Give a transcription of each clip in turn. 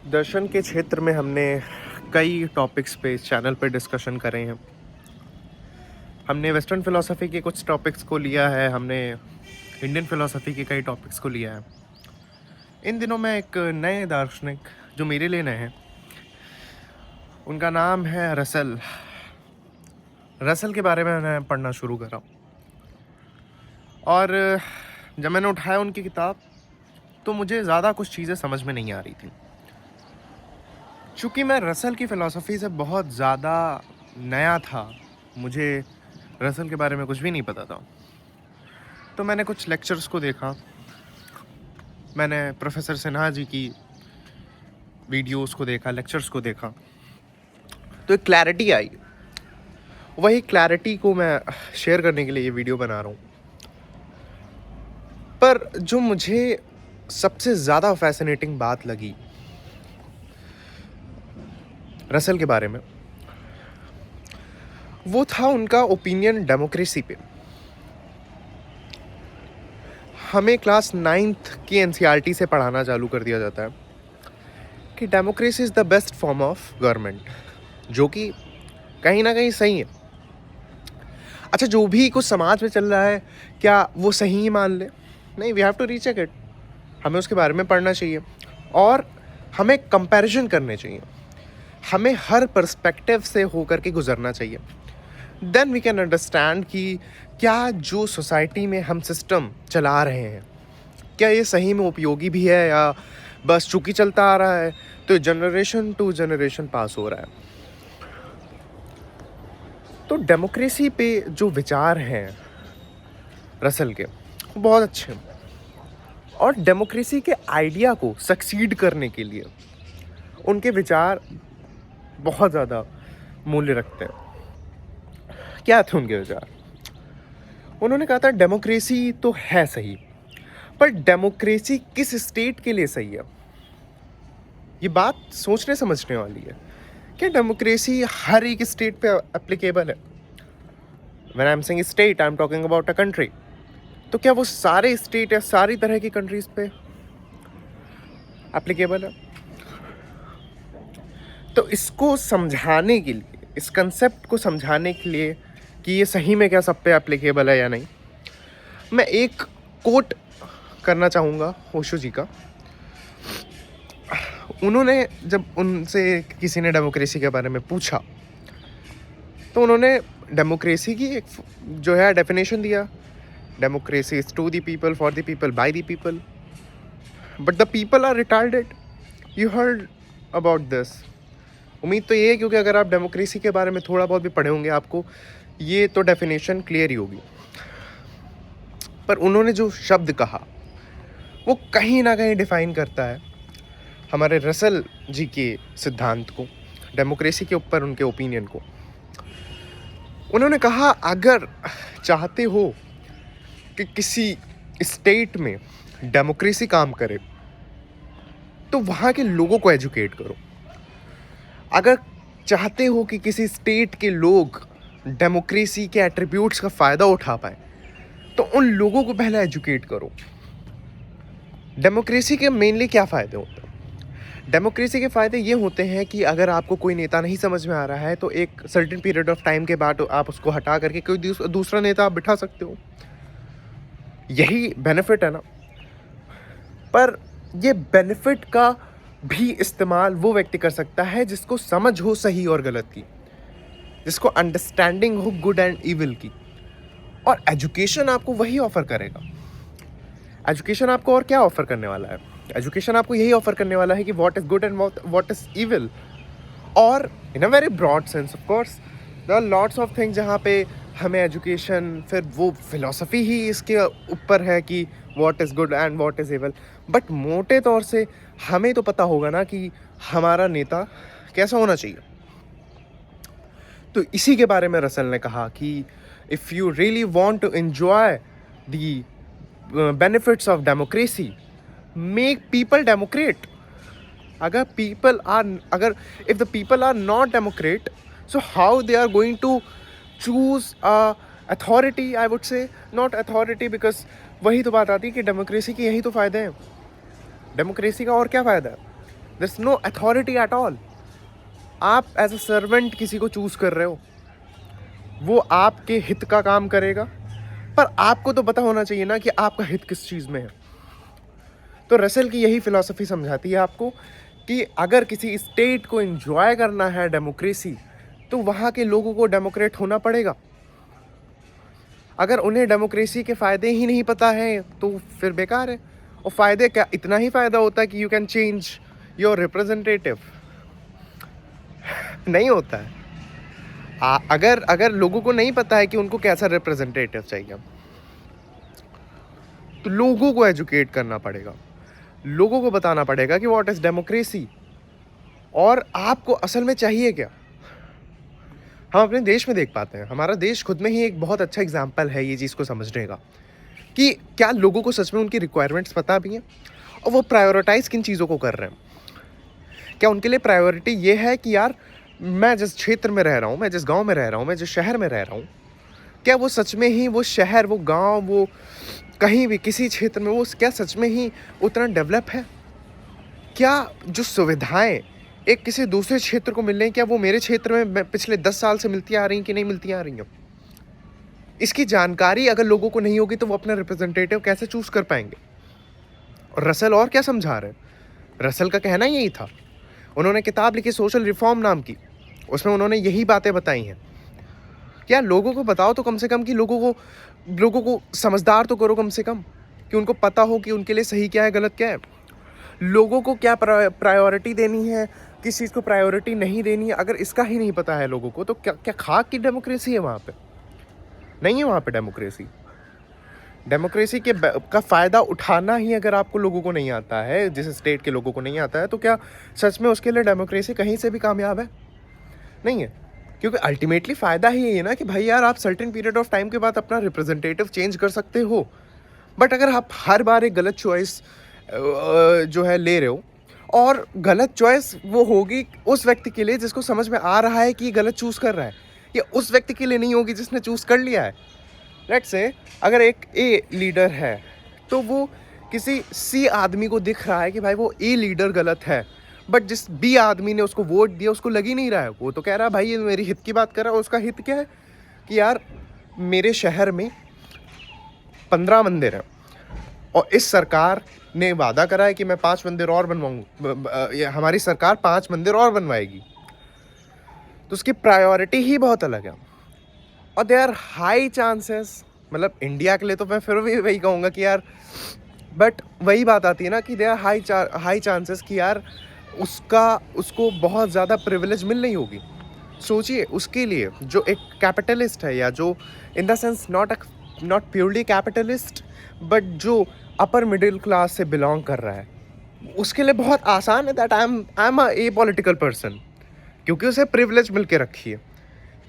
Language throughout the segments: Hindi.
दर्शन के क्षेत्र में हमने कई टॉपिक्स पे इस चैनल पे डिस्कशन करे हैं। हमने वेस्टर्न फ़िलॉसफ़ी के कुछ टॉपिक्स को लिया है, हमने इंडियन फ़िलॉसफ़ी के कई टॉपिक्स को लिया है। इन दिनों मैं एक नए दार्शनिक जो मेरे लिए नए हैं, उनका नाम है रसेल। रसेल के बारे में मैंने पढ़ना शुरू करा और जब मैंने उठाया उनकी किताब तो मुझे ज़्यादा कुछ चीज़ें समझ में नहीं आ रही थी। चूँकि मैं रसेल की फ़िलॉसफ़ी से बहुत ज़्यादा नया था, मुझे रसेल के बारे में कुछ भी नहीं पता था, तो मैंने कुछ लेक्चर्स को देखा, मैंने प्रोफेसर सिन्हा जी की वीडियोस को देखा, लेक्चर्स को देखा, तो एक क्लैरिटी आई। वही क्लैरिटी को मैं शेयर करने के लिए ये वीडियो बना रहा हूँ। पर जो मुझे सबसे ज़्यादा फैसिनेटिंग बात लगी रसेल के बारे में, वो था उनका ओपिनियन डेमोक्रेसी पे। हमें क्लास 9th की एनसीईआरटी से पढ़ाना चालू कर दिया जाता है कि democracy is the best form of government, जो कि कहीं ना कहीं सही है। अच्छा, जो भी कुछ समाज में चल रहा है क्या वो सही ही मान ले? नहीं, we have to recheck it. हमें उसके बारे में पढ़ना चाहिए और हमें कंपैरिजन करने चाहिए। हमें हर पर्सपेक्टिव से होकर के गुजरना चाहिए। देन वी कैन अंडरस्टैंड कि क्या जो सोसाइटी में हम सिस्टम चला रहे हैं, क्या ये सही में उपयोगी भी है या बस चूंकि चलता आ रहा है तो जनरेशन टू जनरेशन पास हो रहा है। तो डेमोक्रेसी पे जो विचार हैं रसेल के, वो बहुत अच्छे हैं और डेमोक्रेसी के आइडिया को सक्सीड करने के लिए उनके विचार बहुत ज़्यादा मूल्य रखते हैं। क्या थे उनके विचार? उन्होंने कहा था डेमोक्रेसी तो है सही, पर डेमोक्रेसी किस स्टेट के लिए सही है, ये बात सोचने समझने वाली है। क्या डेमोक्रेसी हर एक स्टेट पे एप्लीकेबल है? When I am saying state, I am talking about a country. तो क्या वो सारे स्टेट या सारी तरह की कंट्रीज पे एप्लीकेबल है? तो इसको समझाने के लिए, इस कंसेप्ट को समझाने के लिए कि ये सही में क्या सब पे एप्लीकेबल है या नहीं, मैं एक कोट करना चाहूँगा ओशो जी का। उन्होंने जब उनसे किसी ने डेमोक्रेसी के बारे में पूछा तो उन्होंने डेमोक्रेसी की एक जो है डेफिनेशन दिया। Democracy is to the people, for the people, by the people, but the people are retarded. You heard about this. उम्मीद तो ये है, क्योंकि अगर आप डेमोक्रेसी के बारे में थोड़ा बहुत भी पढ़े होंगे आपको ये तो डेफिनेशन क्लियर ही होगी। पर उन्होंने जो शब्द कहा वो कहीं ना कहीं डिफाइन करता है हमारे रसेल जी के सिद्धांत को, डेमोक्रेसी के ऊपर उनके ओपिनियन को। उन्होंने कहा, अगर चाहते हो कि किसी स्टेट में डेमोक्रेसी काम करे तो वहाँ के लोगों को एजुकेट करो। अगर चाहते हो कि किसी स्टेट के लोग डेमोक्रेसी के एट्रीब्यूट्स का फ़ायदा उठा पाए तो उन लोगों को पहले एजुकेट करो। डेमोक्रेसी के मेनली क्या फ़ायदे होते हैं? डेमोक्रेसी के फ़ायदे ये होते हैं कि अगर आपको कोई नेता नहीं समझ में आ रहा है तो एक सर्टेन पीरियड ऑफ टाइम के बाद आप उसको हटा करके कोई दूसरा नेता आप बिठा सकते हो। यही बेनिफिट है ना। पर ये बेनिफिट का भी इस्तेमाल वो व्यक्ति कर सकता है जिसको समझ हो सही और गलत की, जिसको अंडरस्टैंडिंग हो गुड एंड इविल की। और एजुकेशन आपको वही ऑफर करेगा। एजुकेशन आपको और क्या ऑफर करने वाला है? एजुकेशन आपको यही ऑफर करने वाला है कि what is good and what is evil. और in a very broad sense, of course there are lots of things जहाँ पे हमें एजुकेशन, फिर वो फिलॉसफी ही इसके ऊपर है कि what is good and what is evil. But मोटे तौर से हमें तो पता होगा ना कि हमारा नेता कैसा होना चाहिए। तो इसी के बारे में रसेल ने कहा कि if you really want to enjoy the benefits of democracy, make people democrat. अगर if the people are not democrat, so how they are going to choose a authority? I would say not authority, because वही तो बात आती है कि डेमोक्रेसी के यही तो फ़ायदे हैं। डेमोक्रेसी का और क्या फ़ायदा है? There is no authority at all. आप एज अ सर्वेंट किसी को चूज कर रहे हो, वो आपके हित का काम करेगा, पर आपको तो पता होना चाहिए ना कि आपका हित किस चीज़ में है। तो रसेल की यही फिलॉसफी समझाती है आपको कि अगर किसी स्टेट को एंजॉय करना है डेमोक्रेसी, तो वहाँ के लोगों को डेमोक्रेट होना पड़ेगा। अगर उन्हें डेमोक्रेसी के फ़ायदे ही नहीं पता है तो फिर बेकार है। और फ़ायदे क्या, इतना ही फ़ायदा होता है कि you can change your representative, नहीं होता है। अगर अगर लोगों को नहीं पता है कि उनको कैसा रिप्रेजेंटेटिव चाहिए, तो लोगों को एजुकेट करना पड़ेगा, लोगों को बताना पड़ेगा कि व्हाट इज़ डेमोक्रेसी और आपको असल में चाहिए क्या। हम अपने देश में देख पाते हैं, हमारा देश खुद में ही एक बहुत अच्छा एग्जाम्पल है ये चीज़ को समझने का, कि क्या लोगों को सच में उनकी रिक्वायरमेंट्स पता भी हैं और वो प्रायोरिटाइज़ किन चीज़ों को कर रहे हैं। क्या उनके लिए प्रायोरिटी ये है कि यार मैं जिस क्षेत्र में रह रहा हूँ, मैं जिस गांव में रह रहा हूँ, मैं जिस शहर में रह रहा हूँ, क्या वो सच में ही वो शहर, वो गांव, वो कहीं भी किसी क्षेत्र में वो क्या सच में ही उतना डेवलप है? क्या जो सुविधाएं एक किसी दूसरे क्षेत्र को मिल रही हैं, क्या वो मेरे क्षेत्र में पिछले 10 साल से मिलती आ रही हैं कि नहीं मिलती आ रही हैं? इसकी जानकारी अगर लोगों को नहीं होगी तो वो अपना रिप्रेजेंटेटिव कैसे चूज कर पाएंगे? और रसेल और क्या समझा रहे हैं? रसेल का कहना यही था। उन्होंने किताब लिखी सोशल रिफॉर्म नाम की, उसमें उन्होंने यही बातें बताई हैं। क्या लोगों को बताओ तो कम से कम कि लोगों को समझदार तो करो कम से कम, कि उनको पता हो कि उनके लिए सही क्या है, गलत क्या है। लोगों को क्या प्रायोरिटी देनी है, किस चीज़ को प्रायोरिटी नहीं देनी है, अगर इसका ही नहीं पता है लोगों को, तो क्या क्या खाक की डेमोक्रेसी है वहाँ पे? नहीं है वहाँ पे डेमोक्रेसी। डेमोक्रेसी का फ़ायदा उठाना ही अगर आपको लोगों को नहीं आता है, जिस स्टेट के लोगों को नहीं आता है, तो क्या सच में उसके लिए डेमोक्रेसी कहीं से भी कामयाब है? नहीं है। क्योंकि अल्टीमेटली फ़ायदा ही ये है ना कि भाई यार आप सर्टेन पीरियड ऑफ टाइम के बाद अपना रिप्रेजेंटेटिव चेंज कर सकते हो। बट अगर आप हर बार एक गलत चॉइस जो है ले रहे हो, और गलत चॉइस वो होगी उस व्यक्ति के लिए जिसको समझ में आ रहा है कि गलत चूज़ कर रहा है, या उस व्यक्ति के लिए नहीं होगी जिसने चूज़ कर लिया है। लेट्स से अगर एक ए लीडर है, तो वो किसी सी आदमी को दिख रहा है कि भाई वो ए लीडर गलत है, बट जिस बी आदमी ने उसको वोट दिया उसको लग ही नहीं रहा है। वो तो कह रहा है भाई ये मेरी हित की बात कर रहा है। उसका हित क्या है कि यार मेरे शहर में 15 मंदिर हैं और इस सरकार ने वादा करा है कि मैं 5 मंदिर और बनवाऊँ, हमारी सरकार 5 मंदिर और बनवाएगी। तो उसकी प्रायोरिटी ही बहुत अलग है। और दे आर हाई चांसेस, मतलब इंडिया के लिए तो मैं फिर भी वही कहूँगा कि यार, बट वही बात आती है ना कि दे आर हाई चांसेस कि यार उसको बहुत ज़्यादा प्रिविलेज मिल रही होगी। सोचिए उसके लिए जो एक कैपिटलिस्ट है, या जो in the sense not purely capitalist, but जो अपर मिडिल क्लास से बिलोंग कर रहा है, उसके लिए बहुत आसान है that I am a political person, क्योंकि उसे प्रिविलेज मिल के रखी है,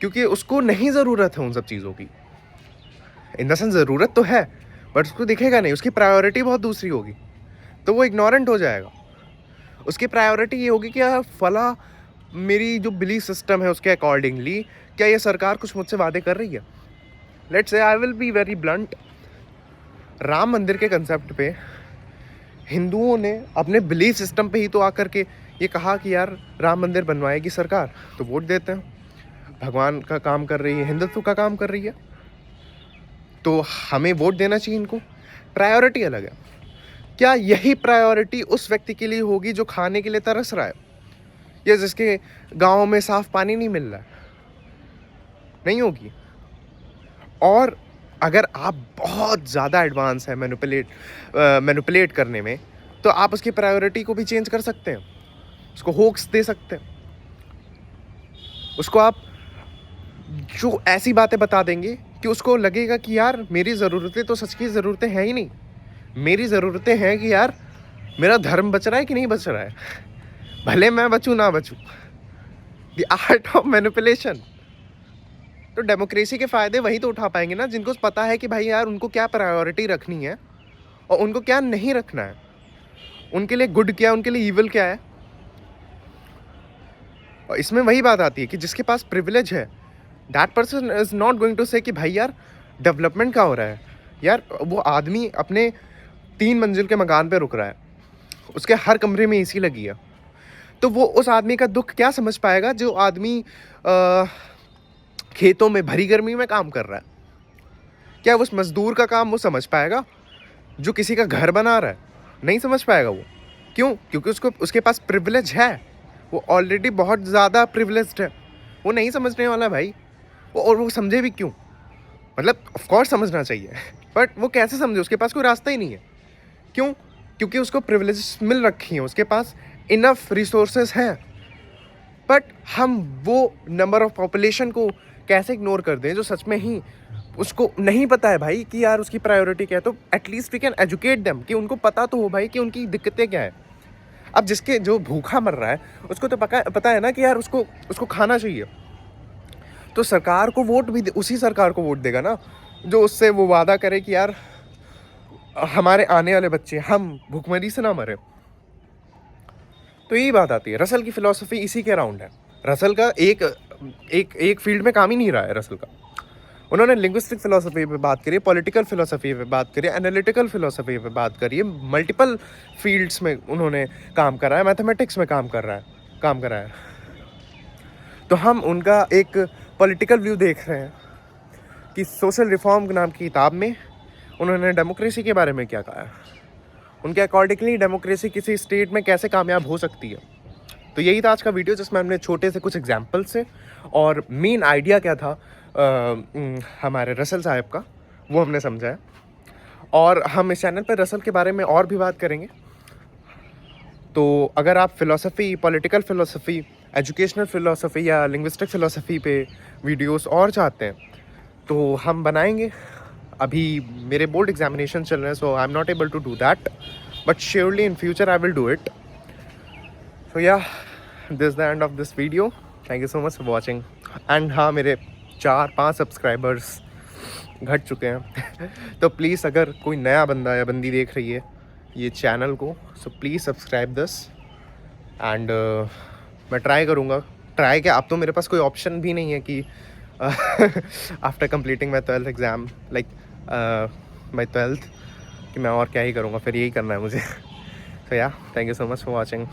क्योंकि उसको नहीं ज़रूरत है उन सब चीज़ों की। इन द सेंस ज़रूरत तो है, बट उसको दिखेगा नहीं, उसकी प्रायोरिटी बहुत दूसरी होगी, तो वो इग्नोरेंट हो जाएगा। उसकी प्रायोरिटी ये होगी कि यार फला मेरी जो बिलीफ सिस्टम है उसके अकॉर्डिंगली क्या ये सरकार कुछ मुझसे वादे कर रही है। Let's say I will be very blunt, Ram मंदिर के कंसेप्ट पे हिंदुओं ने अपने बिलीफ सिस्टम पे ही तो आकर के ये कहा कि यार राम मंदिर बनवाएगी सरकार, तो वोट देते हैं। भगवान का काम कर रही है, हिंदुत्व का काम कर रही है, तो हमें वोट देना चाहिए इनको। प्रायोरिटी अलग है। क्या यही प्रायोरिटी उस व्यक्ति के लिए होगी जो खाने के लिए तरस रहा है, या जिसके गांव में साफ पानी नहीं मिल रहा है? नहीं होगी। और अगर आप बहुत ज़्यादा एडवांस है मैनिपुलेट करने में, तो आप उसकी प्रायोरिटी को भी चेंज कर सकते हैं, उसको होक्स दे सकते हैं, उसको आप जो ऐसी बातें बता देंगे कि उसको लगेगा कि यार मेरी ज़रूरतें तो सच की ज़रूरतें हैं ही नहीं, मेरी ज़रूरतें हैं कि यार मेरा धर्म बच रहा है कि नहीं बच रहा है, भले मैं बचूँ ना बचूँ। The art of manipulation. तो डेमोक्रेसी के फ़ायदे वही तो उठा पाएंगे ना जिनको पता है कि भाई यार उनको क्या प्रायोरिटी रखनी है और उनको क्या नहीं रखना है, उनके लिए गुड क्या है, उनके लिए ईविल क्या है। और इसमें वही बात आती है कि जिसके पास प्रिविलेज है, that person is not going to say कि भाई यार डेवलपमेंट क्या हो रहा है। यार वो आदमी अपने 3 मंजिल के मकान पे रुक रहा है, उसके हर कमरे में एसी लगी है, तो वो उस आदमी का दुख क्या समझ पाएगा जो आदमी खेतों में भरी गर्मी में काम कर रहा है? क्या उस मजदूर का काम वो समझ पाएगा जो किसी का घर बना रहा है? नहीं समझ पाएगा वो। क्यों? क्योंकि उसके पास प्रिविलेज है, वो ऑलरेडी बहुत ज़्यादा प्रिविलेज्ड है। वो नहीं समझने वाला भाई। और वो समझे भी क्यों? मतलब ऑफ कोर्स समझना चाहिए बट वो कैसे समझे? उसके पास कोई रास्ता ही नहीं है। क्यों? क्योंकि उसको प्रिविलेज मिल रखी हैं, उसके पास इनफ रिसोर्सेज हैं। बट हम वो नंबर ऑफ पॉपुलेशन को कैसे इग्नोर कर दें जो सच में ही उसको नहीं पता है भाई कि यार उसकी प्रायोरिटी क्या है? तो at least we can educate them कि उनको पता तो हो भाई कि उनकी दिक्कतें क्या है। अब जिसके जो भूखा मर रहा है उसको तो पता है ना कि यार उसको खाना चाहिए। तो सरकार को वोट भी उसी सरकार को वोट देगा ना जो उससे वो वादा करे कि यार हमारे आने वाले बच्चे हम भूखमरी से ना मरे। तो यही बात आती है। रसल की फ़िलॉसफी इसी के अराउंड है। रसल का एक फील्ड में काम ही नहीं रहा है रसल का। उन्होंने लिंग्विस्टिक फ़िलॉसफी पे बात करी है, पॉलिटिकल फ़िलॉसफी पे बात करी है, एनालिटिकल फ़िलॉसफी पे बात करी है, मल्टीपल फील्ड्स में उन्होंने काम करा है, मैथमेटिक्स में काम करा है। तो हम उनका एक पॉलिटिकल व्यू देख रहे हैं कि सोशल रिफॉर्म नाम की किताब में उन्होंने डेमोक्रेसी के बारे में क्या कहा है। उनके अकॉर्डिंगली डेमोक्रेसी किसी स्टेट में कैसे कामयाब हो सकती है। तो यही था आज का वीडियो जिसमें हमने छोटे से कुछ एग्जाम्पल से और मेन आइडिया क्या था हमारे रसल साहब का वो हमने समझा है। और हम इस चैनल पर रसल के बारे में और भी बात करेंगे। तो अगर आप philosophy, political philosophy, educational philosophy या लिंग्विस्टिक फ़िलॉसफ़ी पे वीडियोस और चाहते हैं तो हम बनाएंगे। अभी मेरे बोर्ड एग्जामिनेशन चल रहे हैं so I am not able to do that but surely in future I will do it. So yeah this is the end of this video. Thank you so much for watching. And हाँ, मेरे 4-5 सब्सक्राइबर्स घट चुके हैं तो प्लीज़ अगर कोई नया बंदा या बंदी देख रही है ये चैनल को so please subscribe this. And मैं ट्राई करूँगा। ट्राई क्या, अब तो मेरे पास कोई ऑप्शन भी नहीं है कि after completing my 12th exam like my 12th कि मैं और क्या ही करूँगा, फिर यही करना है मुझे। सो या thank you so much for watching.